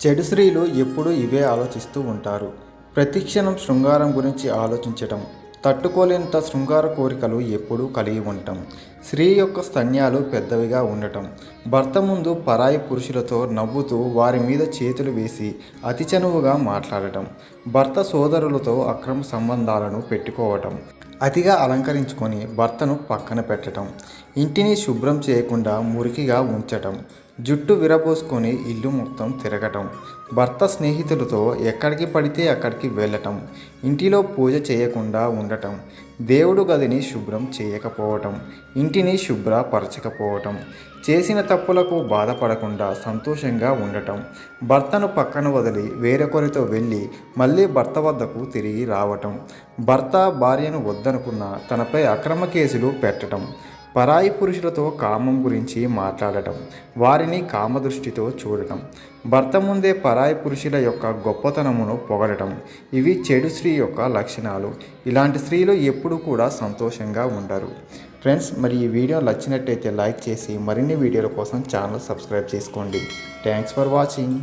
చెడు స్త్రీలు ఎప్పుడూ ఇవే ఆలోచిస్తూ ఉంటారు. ప్రతి క్షణం శృంగారం గురించి ఆలోచించటం, తట్టుకోలేనంత శృంగార కోరికలు ఎప్పుడూ కలిగి ఉండటం, స్త్రీ యొక్క స్తన్యాలు పెద్దవిగా ఉండటం, భర్త ముందు పరాయి పురుషులతో నవ్వుతూ వారి మీద చేతులు వేసి అతి చనువుగా మాట్లాడటం, భర్త సోదరులతో అక్రమ సంబంధాలను పెట్టుకోవటం, అతిగా అలంకరించుకొని భర్తను పక్కన పెట్టటం, ఇంటిని శుభ్రం చేయకుండా మురికిగా ఉంచటం, జుట్టు విరబోసుకొని ఇల్లు మొత్తం తిరగటం, భర్త స్నేహితులతో ఎక్కడికి పడితే అక్కడికి వెళ్ళటం, ఇంటిలో పూజ చేయకుండా ఉండటం, దేవుడు గదిని శుభ్రం చేయకపోవటం, ఇంటిని శుభ్రపరచకపోవటం, చేసిన తప్పులకు బాధపడకుండా సంతోషంగా ఉండటం, భర్తను పక్కన వదిలి వేరొకరితో వెళ్ళి మళ్ళీ భర్త వద్దకు తిరిగి రావటం, భర్త భార్యను వద్దనుకున్న తనపై అక్రమ కేసులు పెట్టడం, పరాయి పురుషులతో కామం గురించి మాట్లాడటం, వారిని కామదృష్టితో చూడటం, భర్త ముందే పరాయి పురుషుల యొక్క గొప్పతనమును పొగడటం, ఇవి చెడు స్త్రీ యొక్క లక్షణాలు. ఇలాంటి స్త్రీలు ఎప్పుడూ కూడా సంతోషంగా ఉండరు. ఫ్రెండ్స్, మరి ఈ వీడియో నచ్చినట్టయితే లైక్ చేసి మరిన్ని వీడియోల కోసం ఛానల్ సబ్స్క్రైబ్ చేసుకోండి. Thanks for watching.